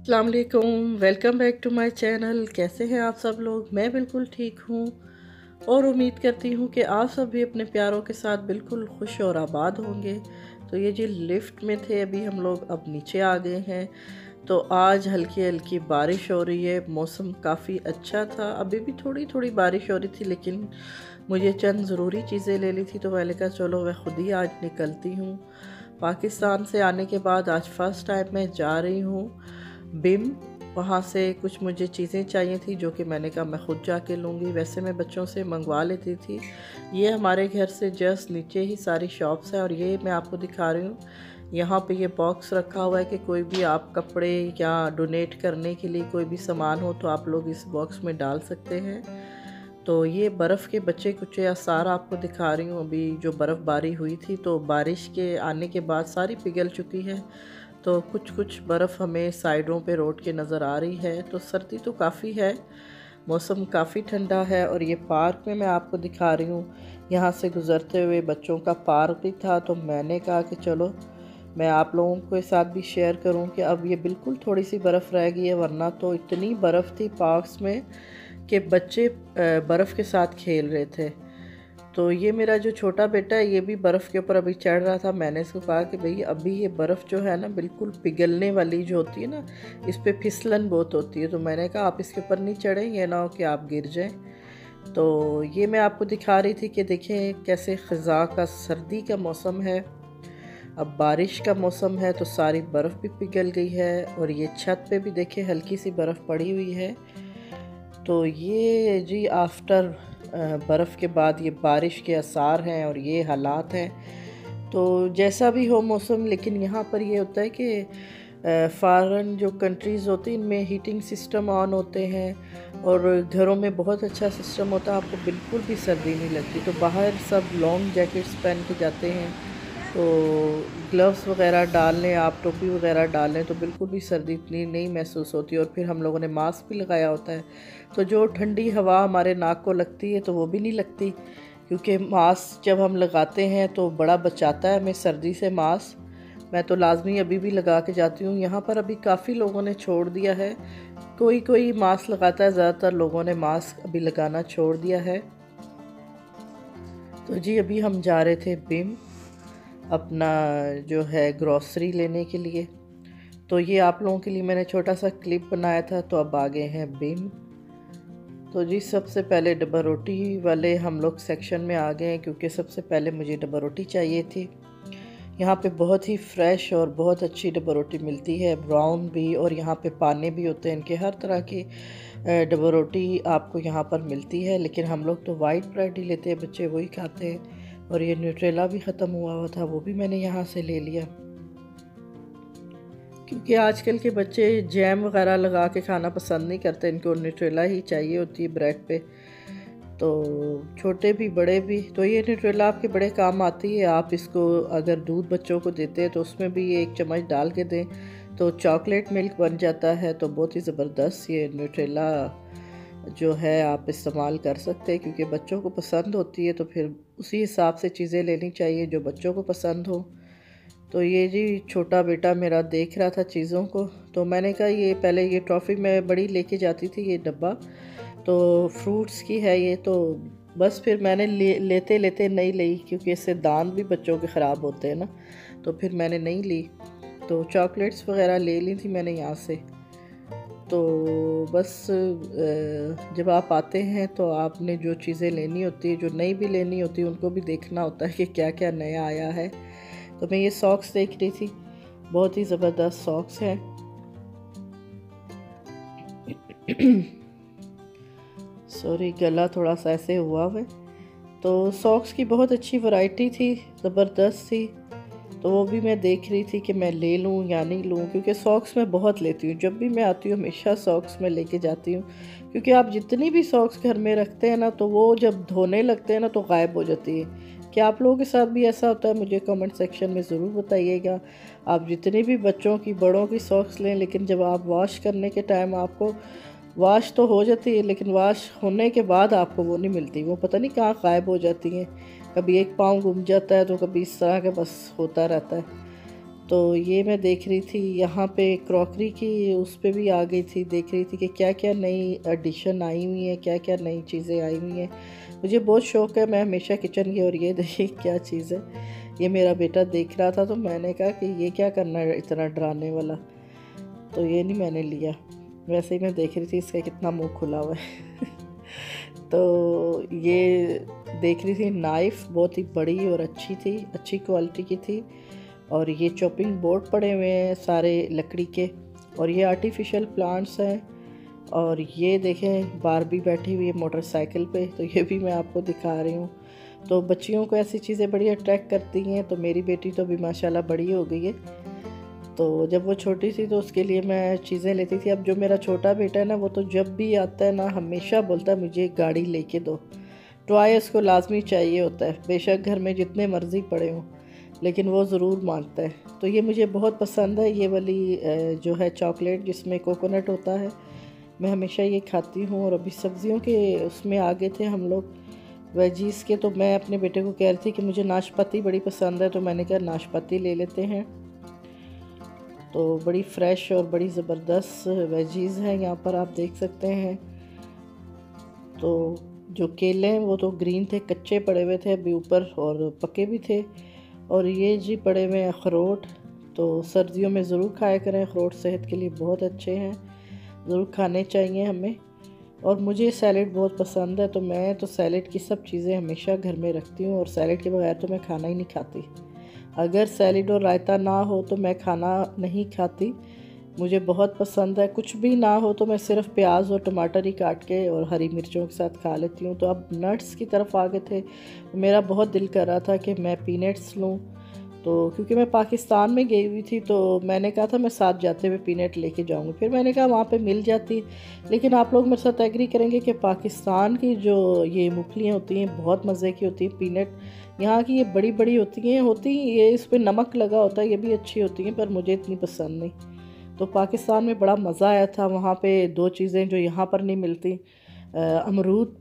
अस्सलाम वालेकुम, welcome back to my channel. कैसे हैं आप सब लोग? मैं बिल्कुल ठीक हूँ और उम्मीद करती हूँ कि आप सब भी अपने प्यारों के साथ बिल्कुल खुश और आबाद होंगे। तो ये जी लिफ्ट में थे, अभी हम लोग अब नीचे आ गए हैं। तो आज हल्की हल्की बारिश हो रही है, मौसम काफ़ी अच्छा था। अभी भी थोड़ी थोड़ी बारिश हो रही थी, लेकिन मुझे चंद ज़रूरी चीज़ें ले ली थी तो मैंने कहा चलो मैं ख़ुद ही आज निकलती हूँ। पाकिस्तान से आने के बाद आज फ़र्स्ट टाइम मैं जा रही हूँ बिम। वहाँ से कुछ मुझे चीज़ें चाहिए थी जो कि मैंने कहा मैं ख़ुद जाके लूँगी। वैसे मैं बच्चों से मंगवा लेती थी। ये हमारे घर से जस्ट नीचे ही सारी शॉप्स हैं और ये मैं आपको दिखा रही हूँ। यहाँ पे ये बॉक्स रखा हुआ है कि कोई भी आप कपड़े या डोनेट करने के लिए कोई भी सामान हो तो आप लोग इस बॉक्स में डाल सकते हैं। तो ये बर्फ़ के बचे कुचे आसार आपको दिखा रही हूँ। अभी जो बर्फ़बारी हुई थी तो बारिश के आने के बाद सारी पिघल चुकी है, तो कुछ कुछ बर्फ़ हमें साइडों पे रोड के नज़र आ रही है। तो सर्दी तो काफ़ी है, मौसम काफ़ी ठंडा है। और ये पार्क में मैं आपको दिखा रही हूँ, यहाँ से गुज़रते हुए बच्चों का पार्क भी था, तो मैंने कहा कि चलो मैं आप लोगों के साथ भी शेयर करूं कि अब ये बिल्कुल थोड़ी सी बर्फ़ रह गई है, वरना तो इतनी बर्फ़ थी पार्क्स में कि बच्चे बर्फ़ के साथ खेल रहे थे। तो ये मेरा जो छोटा बेटा है ये भी बर्फ़ के ऊपर अभी चढ़ रहा था। मैंने इसको कहा कि भाई अभी ये बर्फ़ जो है ना बिल्कुल पिघलने वाली जो होती है ना, इस पे फिसलन बहुत होती है। तो मैंने कहा आप इसके ऊपर नहीं चढ़ें, ये ना हो कि आप गिर जाएं। तो ये मैं आपको दिखा रही थी कि देखें कैसे ख़ज़ा का सर्दी का मौसम है। अब बारिश का मौसम है तो सारी बर्फ़ भी पिघल गई है और ये छत पे भी देखें हल्की सी बर्फ़ पड़ी हुई है। तो ये जी आफ्टर बर्फ़ के बाद ये बारिश के आसार हैं और ये हालात हैं। तो जैसा भी हो मौसम, लेकिन यहाँ पर ये होता है कि फ़ॉरेन जो कंट्रीज़ होती हैं इनमें हीटिंग सिस्टम ऑन होते हैं और घरों में बहुत अच्छा सिस्टम होता है, आपको बिल्कुल भी सर्दी नहीं लगती। तो बाहर सब लॉन्ग जैकेट्स पहन के जाते हैं, तो ग्लव्स वगैरह डाल लें आप, टोपी वगैरह डाल लें तो बिल्कुल भी सर्दी इतनी नहीं महसूस होती। और फिर हम लोगों ने मास्क भी लगाया होता है, तो जो ठंडी हवा हमारे नाक को लगती है तो वो भी नहीं लगती, क्योंकि मास्क जब हम लगाते हैं तो बड़ा बचाता है हमें सर्दी से मास्क। मैं तो लाजमी अभी भी लगा के जाती हूँ। यहाँ पर अभी काफ़ी लोगों ने छोड़ दिया है, कोई कोई मास्क लगाता है, ज़्यादातर लोगों ने मास्क अभी लगाना छोड़ दिया है। तो जी अभी हम जा रहे थे बिम अपना जो है ग्रॉसरी लेने के लिए। तो ये आप लोगों के लिए मैंने छोटा सा क्लिप बनाया था। तो अब आ गए हैं बिम। तो जी सबसे पहले डब्बा रोटी वाले हम लोग सेक्शन में आ गए हैं, क्योंकि सबसे पहले मुझे डब्बा रोटी चाहिए थी। यहाँ पे बहुत ही फ्रेश और बहुत अच्छी डब्बा रोटी मिलती है, ब्राउन भी, और यहाँ पे पाने भी होते हैं इनके। हर तरह की डब्बा रोटी आपको यहाँ पर मिलती है, लेकिन हम लोग तो वाइट ब्रेड ही लेते हैं, बच्चे वही खाते हैं। और ये न्यूट्रेला भी ख़त्म हुआ था, वो भी मैंने यहाँ से ले लिया, क्योंकि आजकल के बच्चे जैम वगैरह लगा के खाना पसंद नहीं करते, इनको न्यूट्रेला ही चाहिए होती है ब्रेड पे। तो छोटे भी बड़े भी, तो ये न्यूट्रेला आपके बड़े काम आती है। आप इसको अगर दूध बच्चों को देते हैं तो उसमें भी ये 1 चम्मच डाल के दें तो चॉकलेट मिल्क बन जाता है। तो बहुत ही ज़बरदस्त ये न्यूट्रेला जो है आप इस्तेमाल कर सकते हैं, क्योंकि बच्चों को पसंद होती है, तो फिर उसी हिसाब से चीज़ें लेनी चाहिए जो बच्चों को पसंद हो। तो ये जी छोटा बेटा मेरा देख रहा था चीज़ों को, तो मैंने कहा ये पहले ये टॉफ़ी मैं बड़ी लेके जाती थी, ये डब्बा तो फ्रूट्स की है ये, तो बस फिर मैंने लेते लेते नहीं ली, क्योंकि इससे दांत भी बच्चों के ख़राब होते हैं ना, तो फिर मैंने नहीं ली। तो चॉकलेट्स वगैरह ले ली थी मैंने यहाँ से। तो बस जब आप आते हैं तो आपने जो चीज़ें लेनी होती है, जो नहीं भी लेनी होती, उनको भी देखना होता है कि क्या क्या नया आया है। तो मैं ये सॉक्स देख रही थी, बहुत ही ज़बरदस्त सॉक्स हैं। सॉरी गला थोड़ा सा ऐसे हुआ है। तो सॉक्स की बहुत अच्छी वैरायटी थी, ज़बरदस्त थी। तो वो भी मैं देख रही थी कि मैं ले लूँ या नहीं लूँ, क्योंकि सॉक्स मैं बहुत लेती हूँ। जब भी मैं आती हूँ हमेशा सॉक्स मैं लेके जाती हूँ, क्योंकि आप जितनी भी सॉक्स घर में रखते हैं ना, तो वो जब धोने लगते हैं ना तो गायब हो जाती है। क्या आप लोगों के साथ भी ऐसा होता है? मुझे कमेंट सेक्शन में ज़रूर बताइएगा। आप जितनी भी बच्चों की बड़ों की सॉक्स लें, लेकिन जब आप वॉश करने के टाइम आपको वॉश तो हो जाती है, लेकिन वॉश होने के बाद आपको वो नहीं मिलती, वो पता नहीं कहाँ गायब हो जाती हैं। कभी एक पाँव गुम जाता है तो कभी इस तरह के बस होता रहता है। तो ये मैं देख रही थी यहाँ पे क्रॉकरी की, उस पे भी आ गई थी, देख रही थी कि क्या क्या नई एडिशन आई हुई है, क्या क्या नई चीज़ें आई हुई हैं। मुझे बहुत शौक़ है, मैं हमेशा किचन की। और ये देखिए क्या चीज़ है, ये मेरा बेटा देख रहा था तो मैंने कहा कि ये क्या करना है इतना डराने वाला, तो ये नहीं मैंने लिया। वैसे ही मैं देख रही थी इसका कितना मुँह खुला हुआ है तो ये देख रही थी नाइफ़, बहुत ही बड़ी और अच्छी थी, अच्छी क्वालिटी की थी। और ये चॉपिंग बोर्ड पड़े हुए हैं सारे लकड़ी के, और ये आर्टिफिशियल प्लांट्स हैं। और ये देखें बारबी बैठी हुई है मोटरसाइकिल पे, तो ये भी मैं आपको दिखा रही हूँ। तो बच्चियों को ऐसी चीज़ें बड़ी अट्रैक्ट करती हैं। तो मेरी बेटी तो अभी माशाल्लाह बड़ी हो गई है, तो जब वो छोटी थी तो उसके लिए मैं चीज़ें लेती थी। अब जो मेरा छोटा बेटा है ना, वो तो जब भी आता है ना हमेशा बोलता है मुझे गाड़ी लेके दो। टॉय उसको लाजमी चाहिए होता है, बेशक घर में जितने मर्ज़ी पड़े हों, लेकिन वो ज़रूर मांगता है। तो ये मुझे बहुत पसंद है, ये वाली जो है चॉकलेट जिसमें कोकोनट होता है, मैं हमेशा ये खाती हूँ। और अभी सब्ज़ियों के उसमें आ गए थे हम लोग वेजीज़ के, तो मैं अपने बेटे को कह रही थी कि मुझे नाशपाती बड़ी पसंद है, तो मैंने कहा नाशपाती ले लेते हैं। तो बड़ी फ़्रेश और बड़ी ज़बरदस्त वेजीज़ हैं यहाँ पर, आप देख सकते हैं। तो जो केले हैं वो तो ग्रीन थे, कच्चे पड़े हुए थे अभी ऊपर, और पके भी थे। और ये जी पड़े हुए हैं अखरोट, तो सर्दियों में ज़रूर खाया करें, अखरोट सेहत के लिए बहुत अच्छे हैं, ज़रूर खाने चाहिए हमें। और मुझे सैलेड बहुत पसंद है, तो मैं तो सैलेड की सब चीज़ें हमेशा घर में रखती हूँ, और सैलेड के बगैर तो मैं खाना ही नहीं खाती। अगर सैलेड और रायता ना हो तो मैं खाना नहीं खाती। मुझे बहुत पसंद है, कुछ भी ना हो तो मैं सिर्फ प्याज और टमाटर ही काट के और हरी मिर्चों के साथ खा लेती हूँ। तो अब नट्स की तरफ आ गए थे, मेरा बहुत दिल कर रहा था कि मैं पीनट्स लूँ। तो क्योंकि मैं पाकिस्तान में गई हुई थी, तो मैंने कहा था मैं साथ जाते हुए पीनट लेके जाऊँगी। फिर मैंने कहा वहाँ पे मिल जाती, लेकिन आप लोग मेरे साथ एग्री करेंगे कि पाकिस्तान की जो ये मूंगफलियाँ होती हैं बहुत मज़े की होती हैं। पीनट यहाँ की ये बड़ी बड़ी होती ये इस पर नमक लगा होता है, ये भी अच्छी होती हैं, पर मुझे इतनी पसंद नहीं। तो पाकिस्तान में बड़ा मज़ा आया था। वहाँ पे दो चीज़ें जो यहाँ पर नहीं मिलती, अमरूद,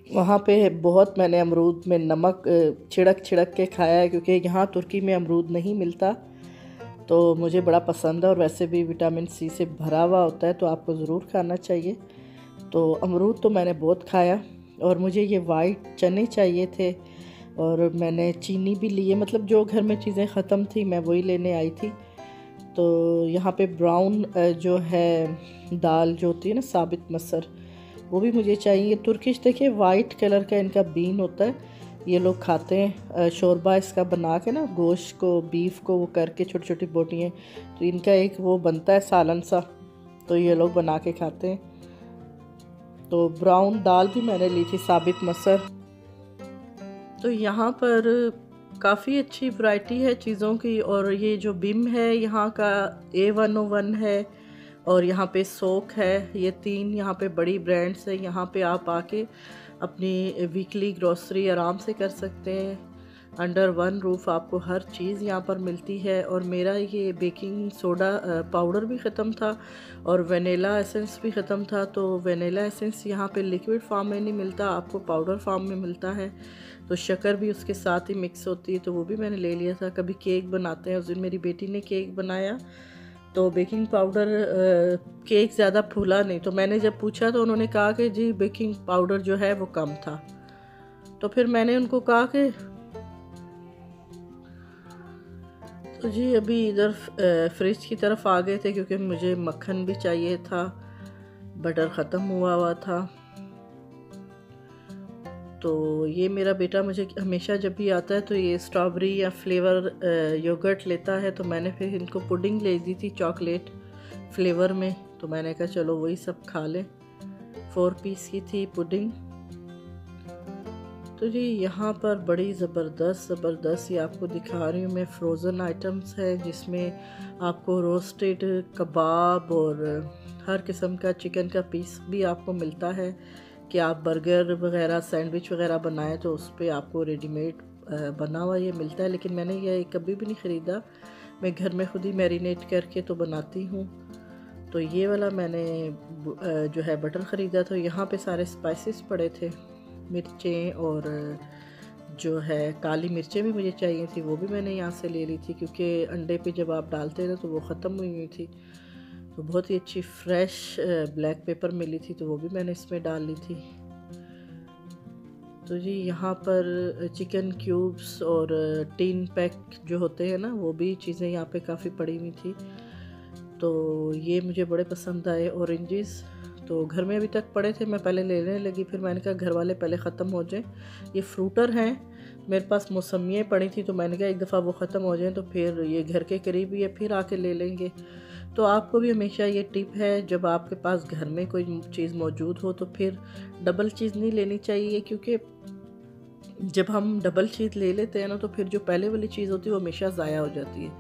वहाँ पे बहुत मैंने अमरूद में नमक छिड़क छिड़क के खाया है, क्योंकि यहाँ तुर्की में अमरूद नहीं मिलता, तो मुझे बड़ा पसंद है। और वैसे भी विटामिन सी से भरा हुआ होता है, तो आपको ज़रूर खाना चाहिए। तो अमरूद तो मैंने बहुत खाया। और मुझे ये वाइट चने चाहिए थे, और मैंने चीनी भी ली है, मतलब जो घर में चीज़ें ख़त्म थी मैं वही लेने आई थी। तो यहाँ पे ब्राउन जो है दाल जो होती है ना, साबित मसर, वो भी मुझे चाहिए। तुर्किश देखिए वाइट कलर का इनका बीन होता है, ये लोग खाते हैं शोरबा इसका बना के ना, गोश्त को बीफ को वो करके छोटी छोटी बोटियाँ, तो इनका एक वो बनता है सालन सा, तो ये लोग बना के खाते हैं। तो ब्राउन दाल भी मैंने ली थी, साबित मसर। तो यहाँ पर काफ़ी अच्छी वैरायटी है चीज़ों की। और ये जो बिम है यहाँ का A101 है, और यहाँ पे सोक है, ये 3 यहाँ पे बड़ी ब्रांड्स हैं। यहाँ पे आप आके अपनी वीकली ग्रॉसरी आराम से कर सकते हैं। अंडर वन रूफ आपको हर चीज़ यहाँ पर मिलती है। और मेरा ये बेकिंग सोडा पाउडर भी ख़त्म था, और वनीला एसेंस भी ख़त्म था। तो वनीला एसेंस यहाँ पे लिक्विड फॉर्म में नहीं मिलता, आपको पाउडर फॉर्म में मिलता है। तो शक्कर भी उसके साथ ही मिक्स होती है, तो वो भी मैंने ले लिया था। कभी केक बनाते हैं, उस दिन मेरी बेटी ने केक बनाया, तो बेकिंग पाउडर केक ज़्यादा फूला नहीं, तो मैंने जब पूछा तो उन्होंने कहा कि जी बेकिंग पाउडर जो है वो कम था। तो फिर मैंने उनको कहा कि तो जी अभी इधर फ्रिज की तरफ आ गए थे, क्योंकि मुझे मक्खन भी चाहिए था, बटर ख़त्म हुआ था। तो ये मेरा बेटा मुझे हमेशा जब भी आता है तो ये स्ट्रॉबेरी या फ्लेवर योगर्ट लेता है, तो मैंने फिर इनको पुडिंग ले दी थी चॉकलेट फ्लेवर में, तो मैंने कहा चलो वही सब खा लें। 4 पीस की थी पुडिंग। तो जी यहाँ पर बड़ी ज़बरदस्त ये आपको दिखा रही हूँ मैं, फ्रोज़न आइटम्स है, जिसमें आपको रोस्टेड कबाब और हर किस्म का चिकन का पीस भी आपको मिलता है कि आप बर्गर वगैरह सैंडविच वगैरह बनाएं तो उस पर आपको रेडीमेड बना हुआ ये मिलता है। लेकिन मैंने ये कभी भी नहीं ख़रीदा, मैं घर में खुद ही मैरिनेट करके तो बनाती हूँ। तो ये वाला मैंने जो है बटर ख़रीदा था। यहाँ पे सारे स्पाइसेस पड़े थे, मिर्चें और जो है काली मिर्चें भी मुझे चाहिए थी, वो भी मैंने यहाँ से ले ली थी, क्योंकि अंडे पे जब आप डालते हैं ना तो वो ख़त्म हुई हुई थी। तो बहुत ही अच्छी फ्रेश ब्लैक पेपर मिली थी, तो वो भी मैंने इसमें डाल ली थी। तो जी यहाँ पर चिकन क्यूब्स और टीन पैक जो होते हैं ना, वो भी चीज़ें यहाँ पे काफ़ी पड़ी हुई थी। तो ये मुझे बड़े पसंद आए ऑरेंजेस। तो घर में अभी तक पड़े थे, मैं पहले लेने लगी, फिर मैंने कहा घर वाले पहले ख़त्म हो जाए। ये फ्रूटर हैं, मेरे पास मौसमियाँ पड़ी थी, तो मैंने कहा एक दफ़ा वो ख़त्म हो जाए तो फिर ये घर के करीब ही है, फिर आके ले लेंगे। तो आपको भी हमेशा ये टिप है, जब आपके पास घर में कोई चीज़ मौजूद हो तो फिर डबल चीज़ नहीं लेनी चाहिए, क्योंकि जब हम डबल चीज़ ले लेते हैं ना तो फिर जो पहले वाली चीज़ होती है वो हमेशा ज़ाया हो जाती है।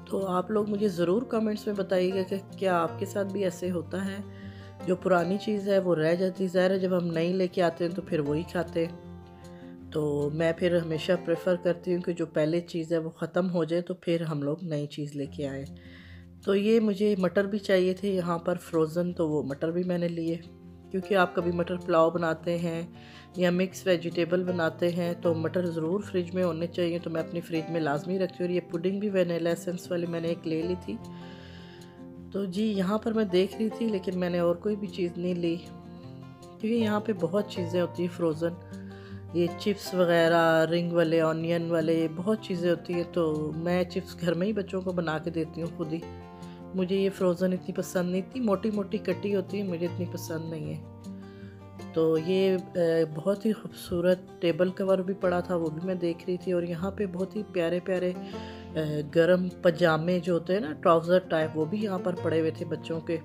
तो आप लोग मुझे ज़रूर कमेंट्स में बताइएगा कि क्या आपके साथ भी ऐसे होता है, जो पुरानी चीज़ है वो रह जाती है। ज़ाहिर है जब हम नई लेके आते हैं तो फिर वही खाते हैं। तो मैं फिर हमेशा प्रेफर करती हूँ कि जो पहले चीज़ है वो ख़त्म हो जाए तो फिर हम लोग नई चीज़ लेके आएँ। तो ये मुझे मटर भी चाहिए थे यहाँ पर फ्रोज़न, तो वो मटर भी मैंने लिए, क्योंकि आप कभी मटर पुलाव बनाते हैं या मिक्स वेजिटेबल बनाते हैं तो मटर ज़रूर फ्रिज में होने चाहिए। तो मैं अपनी फ्रिज में लाजमी रखती हूँ। और ये पुडिंग भी वनीला एसेंस वाली मैंने एक ले ली थी। तो जी यहाँ पर मैं देख रही थी, लेकिन मैंने और कोई भी चीज़ नहीं ली, क्योंकि यहाँ पे बहुत चीज़ें होती हैं फ्रोज़न। ये चिप्स वगैरह, रिंग वाले, ऑनियन वाले, बहुत चीज़ें होती हैं। तो मैं चिप्स घर में ही बच्चों को बना के देती हूँ खुद ही। मुझे ये फ्रोज़न इतनी पसंद नहीं, इतनी मोटी मोटी कटी होती है, मुझे इतनी पसंद नहीं है। तो ये बहुत ही खूबसूरत टेबल कवर भी पड़ा था, वो भी मैं देख रही थी। और यहाँ पे बहुत ही प्यारे प्यारे गरम पजामे जो होते हैं ना, ट्राउज़र टाइप, वो भी यहाँ पर पड़े हुए थे बच्चों के।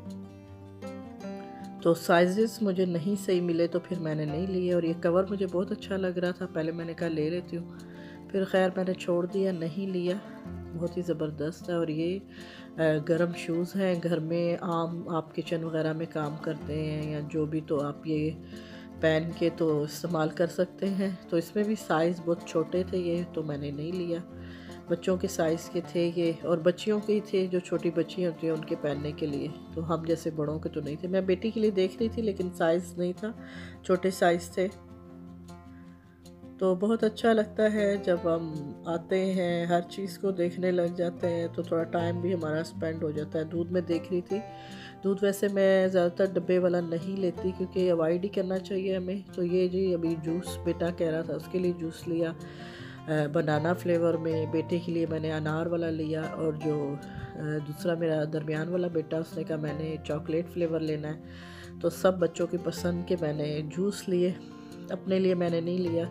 तो साइजेस मुझे नहीं सही मिले तो फिर मैंने नहीं लिए। और ये कवर मुझे बहुत अच्छा लग रहा था, पहले मैंने कहा ले लेती हूँ, फिर खैर मैंने छोड़ दिया, नहीं लिया। बहुत ही ज़बरदस्त है। और ये गरम शूज़ हैं, घर में आम आप किचन वगैरह में काम करते हैं या जो भी, तो आप ये पहन के तो इस्तेमाल कर सकते हैं। तो इसमें भी साइज़ बहुत छोटे थे ये, तो मैंने नहीं लिया। बच्चों के साइज़ के थे ये, और बच्चियों के ही थे, जो छोटी बच्चियाँ होती हैं उनके पहनने के लिए। तो हम जैसे बड़ों के तो नहीं थे। मैं बेटी के लिए देख रही थी, लेकिन साइज़ नहीं था, छोटे साइज़ थे। तो बहुत अच्छा लगता है जब हम आते हैं, हर चीज़ को देखने लग जाते हैं, तो थोड़ा टाइम भी हमारा स्पेंड हो जाता है। दूध में देख रही थी, दूध वैसे मैं ज़्यादातर डब्बे वाला नहीं लेती, क्योंकि अवॉइड ही करना चाहिए हमें। तो ये जी अभी जूस बेटा कह रहा था, उसके लिए जूस लिया बनाना फ्लेवर में। बेटे के लिए मैंने अनार वाला लिया, और जो दूसरा मेरा दरमियान वाला बेटा, उसने कहा मैंने चॉकलेट फ्लेवर लेना है। तो सब बच्चों की पसंद के मैंने जूस लिए, अपने लिए मैंने नहीं लिया,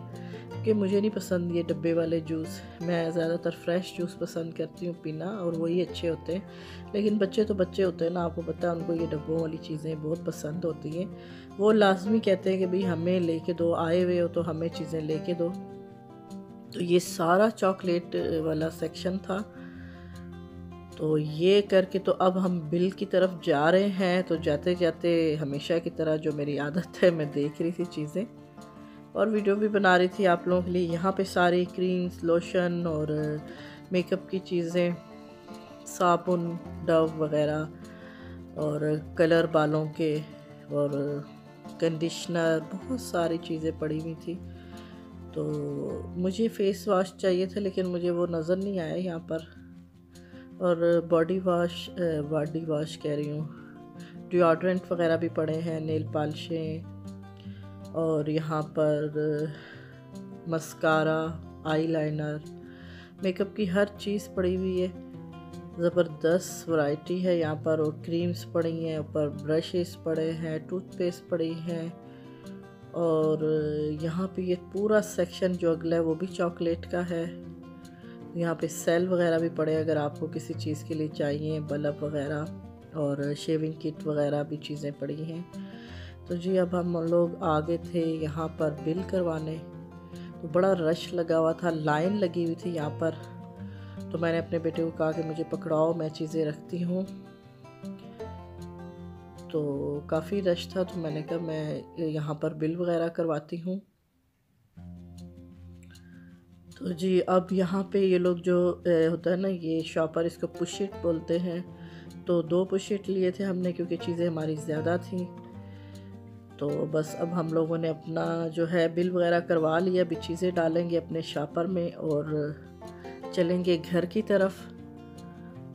क्योंकि मुझे नहीं पसंद ये डब्बे वाले जूस। मैं ज़्यादातर फ्रेश जूस पसंद करती हूँ पीना, और वही अच्छे होते हैं। लेकिन बच्चे तो बच्चे होते हैं ना, आपको पता है, उनको ये डब्बों वाली चीज़ें बहुत पसंद होती हैं। वो लाजमी कहते हैं कि भाई हमें लेके दो, आए हुए हो तो हमें चीज़ें लेके दो। तो ये सारा चॉकलेट वाला सेक्शन था। तो ये करके तो अब हम बिल की तरफ जा रहे हैं। तो जाते जाते हमेशा की तरह जो मेरी आदत है, मैं देख रही थी चीज़ें और वीडियो भी बना रही थी आप लोगों के लिए। यहाँ पे सारी क्रीम्स, लोशन और मेकअप की चीज़ें, साबुन, डव वगैरह और कलर बालों के और कंडीशनर, बहुत सारी चीज़ें पड़ी हुई थी। तो मुझे फेस वाश चाहिए था, लेकिन मुझे वो नज़र नहीं आया यहाँ पर। और बॉडी वाश कह रही हूँ, डिओड्रेंट वगैरह भी पड़े हैं, नेल पॉलिशें, और यहाँ पर मस्कारा, आईलाइनर, मेकअप की हर चीज़ पड़ी हुई है। ज़बरदस्त वैरायटी है यहाँ पर। और क्रीम्स पड़ी हैं, ऊपर ब्रशेस पड़े हैं, टूथपेस्ट पड़ी हैं। और यहाँ पे ये पूरा सेक्शन जो अगला है वो भी चॉकलेट का है। यहाँ पे सेल वगैरह भी पड़े, अगर आपको किसी चीज़ के लिए चाहिए, बल्ब वगैरह और शेविंग किट वगैरह भी चीज़ें पड़ी हैं। तो जी अब हम लोग आगे थे यहाँ पर बिल करवाने। तो बड़ा रश लगा हुआ था, लाइन लगी हुई थी यहाँ पर। तो मैंने अपने बेटे को कहा कि मुझे पकड़ाओ, मैं चीज़ें रखती हूँ। तो काफ़ी रश था, तो मैंने कहा मैं यहाँ पर बिल वगैरह करवाती हूँ। तो जी अब यहाँ पे ये लोग जो होता है ना, ये शॉपर, इसको पुश इट बोलते हैं। तो 2 पुश इट लिए थे हमने, क्योंकि चीज़ें हमारी ज़्यादा थी। तो बस अब हम लोगों ने अपना जो है बिल वगैरह करवा लिया। अभी चीज़ें डालेंगे अपने शापर में और चलेंगे घर की तरफ।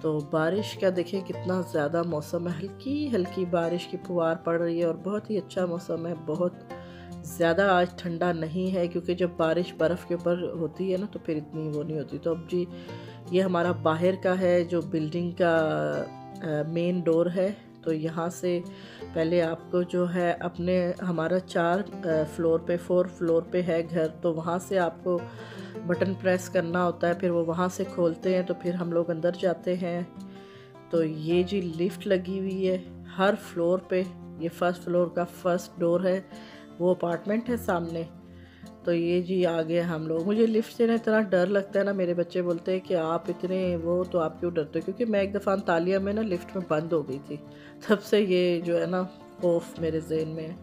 तो बारिश का देखें कितना ज़्यादा मौसम है, हल्की हल्की बारिश की फुहार पड़ रही है और बहुत ही अच्छा मौसम है। बहुत ज़्यादा आज ठंडा नहीं है, क्योंकि जब बारिश बर्फ़ के ऊपर होती है ना तो फिर इतनी वो नहीं होती। तो अब जी ये हमारा बाहर का है जो बिल्डिंग का मेन डोर है। तो यहाँ से पहले आपको जो है अपने हमारा 4 फ्लोर पे 4 फ्लोर पे है घर, तो वहाँ से आपको बटन प्रेस करना होता है, फिर वो वहाँ से खोलते हैं तो फिर हम लोग अंदर जाते हैं। तो ये जी लिफ्ट लगी हुई है हर फ्लोर पे। ये फर्स्ट फ्लोर का फर्स्ट डोर है, वो अपार्टमेंट है सामने। तो ये जी आ गए हम लोग। मुझे लिफ्ट से ना इतना डर लगता है ना, मेरे बच्चे बोलते हैं कि आप इतने वो तो आप क्यों डरते हो, क्योंकि मैं एक दफ़ा अंतालिया में ना लिफ्ट में बंद हो गई थी, तब से ये जो है ना खौफ मेरे जहन में है।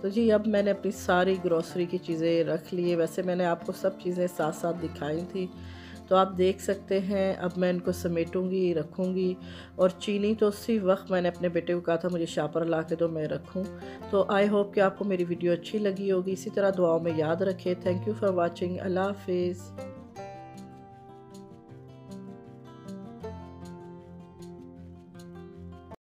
तो जी अब मैंने अपनी सारी ग्रॉसरी की चीज़ें रख ली है। वैसे मैंने आपको सब चीज़ें साथ साथ दिखाई थी, तो आप देख सकते हैं। अब मैं इनको समेटूंगी, रखूंगी। और चीनी तो उसी वक्त मैंने अपने बेटे को कहा था मुझे शापर ला के दो, मैं रखूं। तो आई होप कि आपको मेरी वीडियो अच्छी लगी होगी। इसी तरह दुआओं में याद रखें। Thank you for watching. Allah हाफिज़।